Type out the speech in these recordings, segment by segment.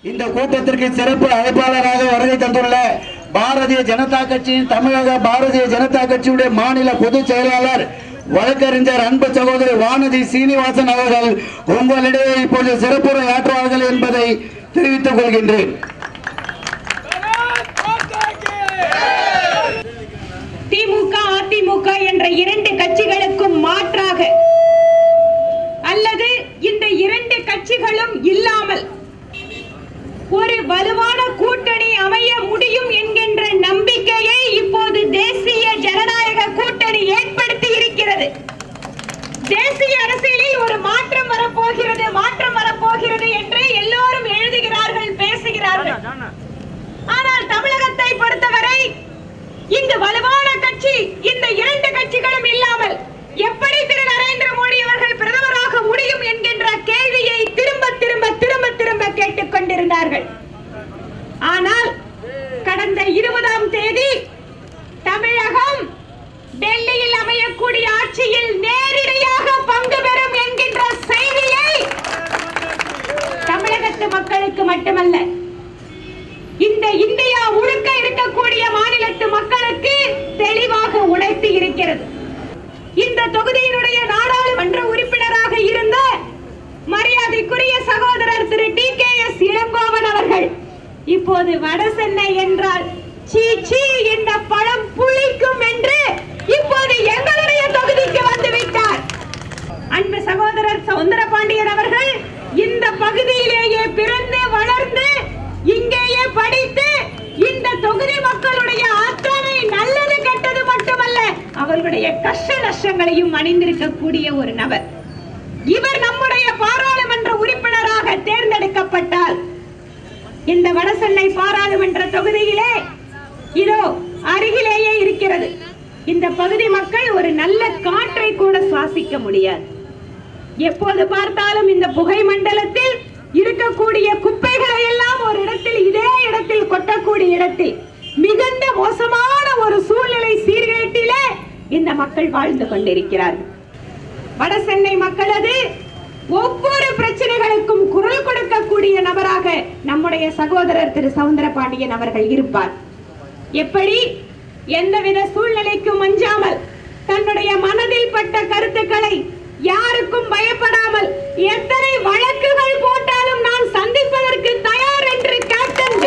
இந்த கூட்டத்திற்கு சிறப்பு அழைப்பாளராக வருகை தந்துள்ள பாரதிய ஜனதா கட்சியின் தமிழக பாரதிய ஜனதா கட்சியுடைய மாநில பொதுச் செயலாளர் வழக்கறிஞர் அன்பு சகோதரி வானதி சீனிவாசன் அவர்கள் உங்களிடையே இப்போது சிறப்புரை ஆற்றுவார்கள் என்பதை தெரிவித்துக் கொள்கின்றேன். திமுக அதிமுக என்ற இரண்டு கட்சிகளுக்கும் மாற்றாக அல்லது இந்த இரண்டு கட்சிகளும் இல்லாமல் ஒரு வலுவான கூட்டணி அமைய முடியும் என்கின்ற நம்பிக்கையை இப்போது தேசிய ஜனநாயக கூட்டணி ஏற்படுத்தி இருக்கிறது. தேசிய அரசியலில் ஒரு மாற்றம் வரப்போகிறது என்று எல்லோரும் எழுதுகிறார்கள், பேசுகிறார்கள். ஆனால் தமிழகத்தை பொறுத்தவரை இந்த வலுவான கட்சி இந்த இரண்டு கட்சிகளும் இல்லாமல் எப்படி திரு நரேந்திர மோடி அவர்கள் பிரதமராக முடியும் என்கின்ற கேள்வியை திரும்ப திரும்ப திரும்ப திரும்ப கேட்டுக் கொண்டிருந்தார்கள். ஆனால் கடந்த 20ஆம் தேதி தமிழகம் டெல்லியில் அமையக்கூடிய ஆட்சியில் நேரடியாக பங்கு பெறும் என்கின்ற செய்தியை தமிழகத்து மக்களுக்கு மட்டுமல்ல இந்த இந்தியா முழுக்க இருக்கக்கூடிய மாநிலத்து மக்களுக்கு தெளிவாக உணர்த்தி இருக்கிறது. இந்த தொகுதியினுடைய நாடாளுமன்ற உறுப்பினராக இருந்த மரியாதைக்குரிய சகோதரர் திரு DKS இளங்கோவன் அவர்கள் இப்போது வட சென்னை என்றால் சீச்சி இந்த பழம் புளிக்கும் என்று இப்போது எங்களுடைய தொகுதிக்கு வந்துவிட்டார். அன்பு சகோதரர் சவுந்தரபாண்டியன் அவர்கள் இந்த பகுதியிலேயே பிறந்து வளர்ந்து இங்கேயே படித்து இந்த தொகுதி மக்களுடைய அத்தனை நல்லது கெட்டது மட்டுமல்ல அவர்களுடைய கஷ்ட நஷ்டங்களையும் அணிந்திருக்கக்கூடிய ஒரு நபர். இவர் நம்முடைய பாராளுமன்ற உறுப்பினராக தேர்ந்தெடுக்கப்பட்டால் இந்த வடசென்னை பாராளுமன்ற தொகுதியிலே இதோ அருகிலேயே இருக்கிறது. இந்த பகுதி மக்கள் ஒரு நல்ல காற்றை கூட சுவாசிக்க முடியாது. எப்போது பார்த்தாலும் இந்த புகை மண்டலத்தில் இருக்கக்கூடிய குப்பைகளை எல்லாம் ஒரு இடத்தில் இதே இடத்தில் கொட்டக்கூடிய இடத்தில் மிகுந்த மோசமான ஒரு சூழ்நிலை சீர்கேட்டிலே இந்த மக்கள் வாழ்ந்து கொண்டிருக்கிறார்கள். வட சென்னை மக்களது ஒவ்வொரு பிரச்சனைகளுக்கும் குரல் கொடுக்கக்கூடிய நபராக நம்முடைய சகோதரர் திரு சவுந்தரபாண்டியன் அவர்கள் இருப்பார். எப்படி எந்தவித சூழ்நிலைக்கும் அஞ்சாமல் தன்னுடைய மனதில் பட்ட கருத்துக்களை யாருக்கும் பயப்படாமல் எத்தனை வழக்குகள் போட்டாலும் நான் சந்திப்பதற்கு தயார் என்று கேப்டன்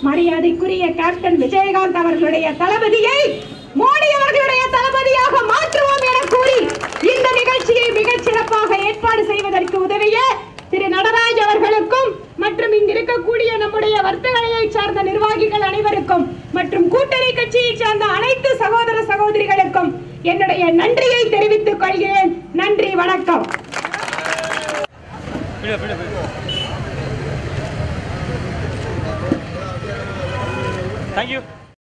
மரியாதைக்குரிய கேப்டன் விஜயகாந்த் அவர்களுடைய தளபதியை மோடி அவர்களுடைய தளபதியாக மாற்றுவோம் என கூறி இந்த நிகழ்ச்சியை மிகச் சிறப்பாக ஏற்பாடு செய்வதற்கு உதவிய திரு நடராஜ் அவர்களுக்கும் மற்றும் இங்கு இருக்கக்கூடிய நம்முடைய வர்த்தகத்தை சார்ந்த நிர்வாகிகள் அனைவருக்கும் மற்றும் கூட்டணி கட்சியை சார்ந்த அனைத்து சகோதர சகோதரிகளுக்கும் என்னுடைய நன்றியை தெரிவித்துக் கொள்கிறேன். நன்றி, வணக்கம். Thank you.